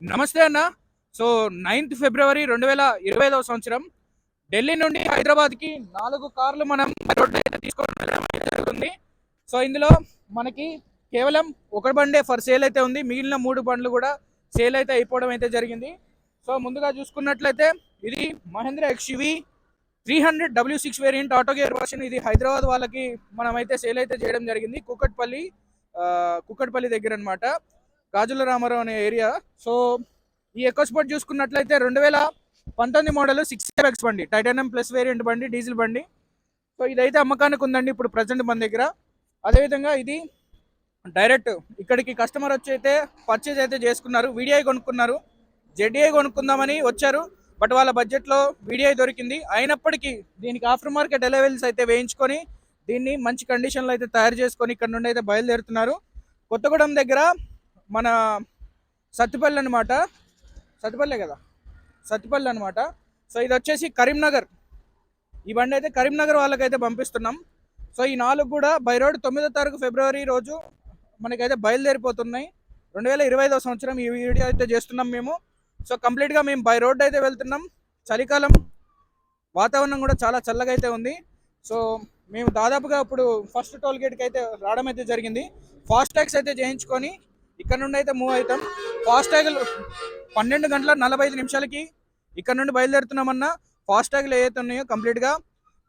నమస్తే అన్న. So 9th ఫిబ్రవరి 2025 సంవత్సరం ఢిల్లీ నుండి హైదరాబాద్కి 4 కార్లు మనం రోడ్డు అయితే తీసుకొని వెళ్ళడం అయితే జరుగుతుంది. సో ఇందులో మనకి కేవలం ఒక బండే ఫర్ సేల్ అయితే ఉంది, మిగిలిన 3 బండ్లు కూడా సేల్ అయితే అయిపోవడం అయితే జరిగింది. సో ముందుగా చూసుకున్నట్లయితే ఇది Mahindra XUV 300 W6 variant auto gear version. ఇది హైదరాబాద్ వాళ్ళకి మనమైతే సేల్ అయితే చేయడం జరిగింది. కుక్కట్పల్లి దగ్గర అనమాట, గాజుల రామారావు అనే ఏరియా. సో ఈ ఎకో స్పోర్ట్ చూసుకున్నట్లయితే 2019 మోడల్ 6 బండి, టైటానియం ప్లస్ వేరియంట్ బండి, డీజిల్ బండి. సో ఇదైతే అమ్మకానికి ఉందండి ఇప్పుడు ప్రజెంట్ మన దగ్గర. అదేవిధంగా ఇది డైరెక్ట్ ఇక్కడికి కస్టమర్ వచ్చి అయితే పర్చేజ్ అయితే చేసుకున్నారు, వీడిఐ కొనుక్కున్నారు. జెడ్ఐ కొనుక్కుందామని వచ్చారు, బట్ వాళ్ళ బడ్జెట్లో వీడిఐ దొరికింది. అయినప్పటికీ దీనికి ఆఫ్టర్ మార్కెట్ ఎలెవెల్స్ అయితే వేయించుకొని దీన్ని మంచి కండిషన్లో అయితే తయారు చేసుకొని ఇక్కడ నుండి అయితే బయలుదేరుతున్నారు. కొత్తగూడెం దగ్గర మన సత్తుపల్లి అనమాట, సత్తుపల్లి అనమాట. సో ఇది వచ్చేసి కరీంనగర్. ఈ బండి అయితే కరీంనగర్ వాళ్ళకైతే పంపిస్తున్నాం. సో ఈ 4 కూడా బై రోడ్ 9వ తారీఖు ఫిబ్రవరి రోజు మనకైతే బయలుదేరిపోతున్నాయి. 2025 సంవత్సరం ఈ వీడియో అయితే చేస్తున్నాం మేము. సో కంప్లీట్గా మేము బై రోడ్ అయితే వెళ్తున్నాం. చలికాలం, వాతావరణం కూడా చాలా చల్లగా అయితే ఉంది. సో మేము దాదాపుగా ఇప్పుడు ఫస్ట్ టోల్ గేట్కి అయితే రావడం అయితే జరిగింది. ఫాస్ట్ ట్యాగ్స్ అయితే చేయించుకొని ఇక్కడ నుండి అయితే మూవ్ అవుతాం. ఫాస్ట్ ట్యాగులు 12 గంటల 45 నిమిషాలకి ఇక్కడ నుండి బయలుదేరుతున్నామన్నా. ఫాస్ట్ ట్యాగులు ఏవైతే ఉన్నాయో కంప్లీట్గా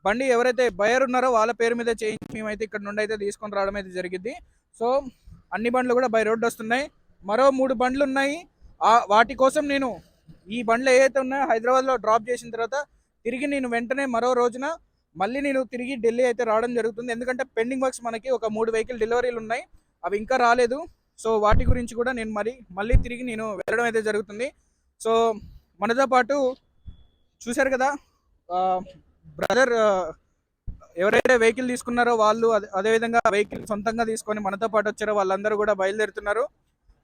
బండి ఎవరైతే బయర్ ఉన్నారో వాళ్ళ పేరు మీద చేయించి మేమైతే ఇక్కడ నుండి అయితే తీసుకొని రావడం అయితే జరిగింది. సో అన్ని బండ్లు కూడా బై రోడ్ వస్తున్నాయి. మరో 3 బండ్లు ఉన్నాయి. వాటి కోసం నేను ఈ బండ్లు ఏవైతే ఉన్నాయో హైదరాబాద్లో డ్రాప్ చేసిన తర్వాత తిరిగి నేను వెంటనే మరో రోజున మళ్ళీ నేను తిరిగి ఢిల్లీ అయితే రావడం జరుగుతుంది. ఎందుకంటే పెండింగ్ వర్క్స్ మనకి ఒక 3 వెహికల్ డెలివరీలు ఉన్నాయి, అవి ఇంకా రాలేదు. సో వాటి గురించి కూడా నేను మళ్ళీ తిరిగి నేను వెళ్ళడం అయితే జరుగుతుంది. సో మనతో పాటు చూశారు కదా బ్రదర్, ఎవరైతే వెహికల్ తీసుకున్నారో వాళ్ళు, అదేవిధంగా వెహికల్ సొంతంగా తీసుకొని మనతో పాటు వచ్చారో వాళ్ళందరూ కూడా బయలుదేరుతున్నారు.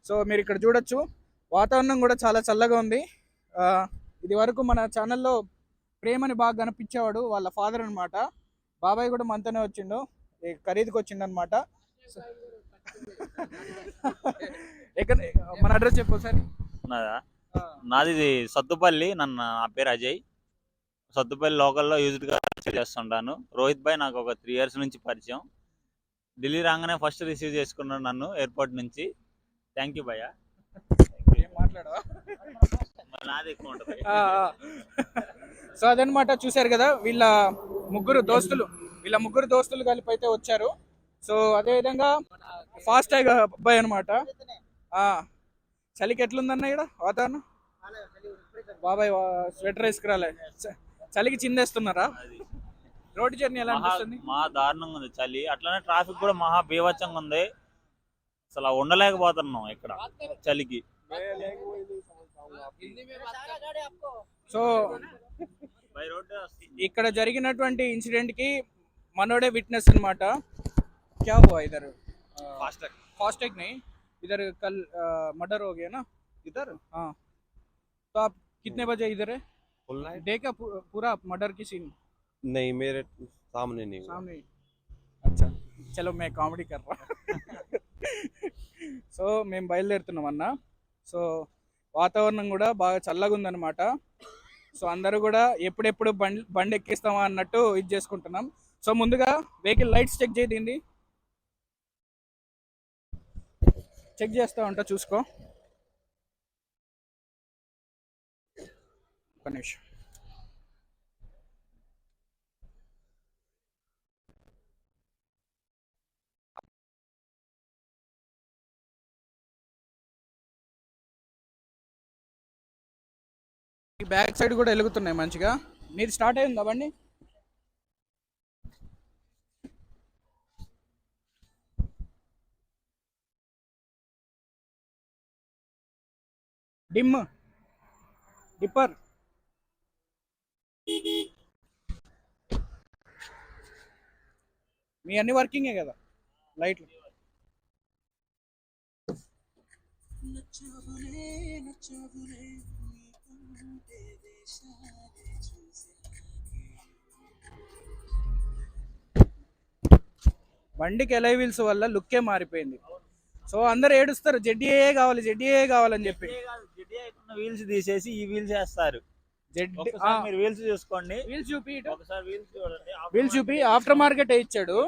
సో మీరు ఇక్కడ చూడొచ్చు, వాతావరణం కూడా చాలా చల్లగా ఉంది. ఇది వరకు మన ఛానల్లో ప్రేమని బాగా కనిపించేవాడు వాళ్ళ ఫాదర్ అనమాట. బాబాయ్ కూడా మనతోనే వచ్చిండు, ఖరీదుకి వచ్చిండు అనమాట. మన అడ్రస్ చెప్పు సార్. నాది సత్తుపల్లి, నా పేరు అజయ్. సత్తుపల్లి లోకల్లో యూజ్డ్గా చేస్తుంటాను. రోహిత్ భాయ్ నాకు ఒక 3 years నుంచి పరిచయం. ఢిల్లీ రాగానే ఫస్ట్ రిసీవ్ చేసుకున్నాను నన్ను ఎయిర్పోర్ట్ నుంచి. థ్యాంక్ యూ భయ్యా. మాట్లాడవా? నాది ఎక్కువ ఉంటుంది. సో అదనమాట, చూశారు కదా వీళ్ళ ముగ్గురు దోస్తులు కలిపి అయితే వచ్చారు. సో అదేవిధంగా ఫాస్ట్ ట్యాగ్ అబ్బాయి అనమాట. చలికి ఎట్లుందన్న ఇక్కడ వాతావరణం? బాబాయ్ స్వెటర్ వేసుకురాలే, చలికి చిందేస్తున్నారా? రోడ్డు జర్నీ ఎలా అనిపిస్తుంది? మహా దారుణంగా ఉంది చలి, అట్లనే ట్రాఫిక్ కూడా మహా బీభత్సంగా ఉంది. అసలు ఉండలేకపోతున్నాం ఇక్కడ చలికి. సో ఇక్కడ జరిగినటువంటి ఇన్సిడెంట్ కి మనోడే విట్నెస్ అనమాట. क्या हुआ इधर? फास्टैग नहीं, इधर कल मर्डर हो गया ना इधर. हाँ, तो आप कितने बजे इधर है? देखा पूरा मर्डर की सीन? नहीं, मेरे सामने नहीं हुआ. सामने? अच्छा चलो, मैं కామెడీ कर रहा. సో మేము బయలుదేరుతున్నాం అన్న. సో వాతావరణం కూడా బాగా చల్లగా ఉందన్నమాట. సో అందరూ కూడా ఎప్పుడెప్పుడు బండి ఎక్కిస్తామా అన్నట్టు ఇది చేసుకుంటున్నాం. సో ముందుగా వెహికల్ లైట్స్ చెక్ చేయండి, చెక్ చేస్తా ఉంటా, చూసుకో ఒక నిమిషం. బ్యాక్ సైడ్ కూడా వెలుగుతున్నాయి మంచిగా. మీది స్టార్ట్ అయిందా బండి? డిప్పర్ మీ అన్ని వర్కింగే కదా లైట్లు? బండికి ఎలై వీల్స్ వల్ల లుక్కే మారిపోయింది. సో అందరు ఏడుస్తారు, జెడ్డీఏ కావాలి జెడ్డీఏ కావాలని చెప్పి. వీల్స్ తీసేసి ఈ వీల్స్ వేస్తారు. జెడ్ ఒకసారి మీరు వీల్స్ చూసుకోండి, వీల్స్ చూపి ఇటు. ఒకసారి వీల్స్ చూడండి. వీల్స్ చూపి ఆఫ్టర్ మార్కెట్ ఇచ్చాడు,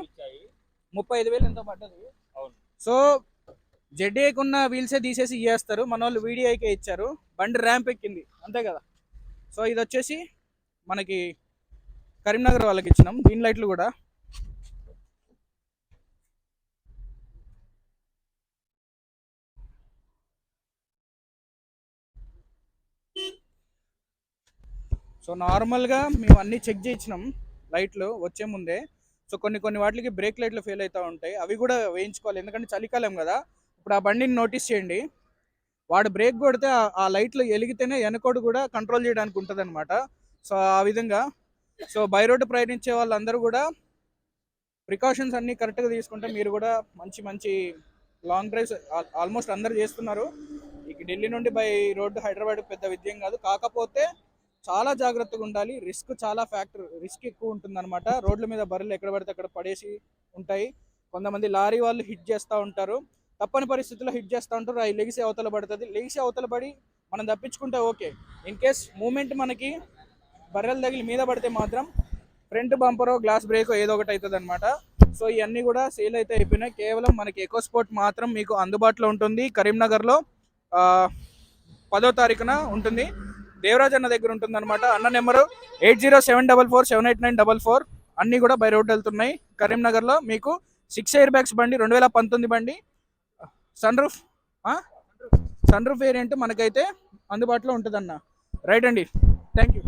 35,000 ఎంతో పడ్డది. అవును. సో జెడ్ఏకి ఉన్న వీల్సే తీసేసి ఇచ్చేస్తారు, మన వాళ్ళు వీడియోకే ఇచ్చారు. బండి ర్యాంప్ ఎక్కింది అంతే కదా. సో ఇది వచ్చేసి మనకి కరీంనగర్ వాళ్ళకి ఇచ్చినాం. దీని లైట్లు కూడా సో నార్మల్గా మేము అన్నీ చెక్ చేయించినాం లైట్లు వచ్చే ముందే. సో కొన్ని వాటికి బ్రేక్ లైట్లు ఫెయిల్ అవుతూ ఉంటాయి, అవి కూడా వేయించుకోవాలి ఎందుకంటే చలికాలం కదా. ఇప్పుడు ఆ బండిని నోటీస్ చేయండి, వాడు బ్రేక్ కొడితే ఆ లైట్లు వెలిగితేనే వెనకోడు కూడా కంట్రోల్ చేయడానికి ఉంటుంది అనమాట. సో ఆ విధంగా సో బై రోడ్డు ప్రయాణించే వాళ్ళందరూ కూడా ప్రికాషన్స్ అన్నీ కరెక్ట్గా తీసుకుంటే మీరు కూడా మంచి లాంగ్ డ్రైవ్స్ ఆల్మోస్ట్ అందరు చేస్తున్నారు. ఇక ఢిల్లీ నుండి బై రోడ్డు హైదరాబాద్ పెద్ద విజయం కాదు, కాకపోతే చాలా జాగ్రత్తగా ఉండాలి. రిస్క్ ఎక్కువ ఉంటుంది అనమాట. రోడ్ల మీద బర్రెలు ఎక్కడ పడితే అక్కడ పడేసి ఉంటాయి. కొంతమంది లారీ వాళ్ళు హిట్ చేస్తూ ఉంటారు, తప్పని పరిస్థితుల్లో హిట్ చేస్తూ ఉంటారు. అవి లెగిసి అవతల పడుతుంది, లెగిసి అవతల పడి మనం తప్పించుకుంటే ఓకే. ఇన్ కేస్ మూమెంట్ మనకి బర్రెలు తగిలి మీద పడితే మాత్రం ఫ్రంట్ బంపరో గ్లాస్ బ్రేకో ఏదో ఒకటి అవుతుంది అనమాట. సో ఇవన్నీ కూడా సేల్ అయితే అయిపోయినాయి. కేవలం మనకి ఎకో స్పోర్ట్ మాత్రం మీకు అందుబాటులో ఉంటుంది. కరీంనగర్లో 10వ తారీఖున ఉంటుంది, దేవరాజ్ అన్న దగ్గర ఉంటుంది అనమాట. అన్న నెంబరు 8074478944. అన్నీ కూడా బై రోడ్ వెళ్తున్నాయి. కరీంనగర్లో మీకు 6 ఎయిర్ బ్యాగ్స్ బండి, 2019 బండి, సన్ రూఫ్ వేరియంట్ మనకైతే అందుబాటులో ఉంటుందన్న. రైట్ అండి, థ్యాంక్ యూ.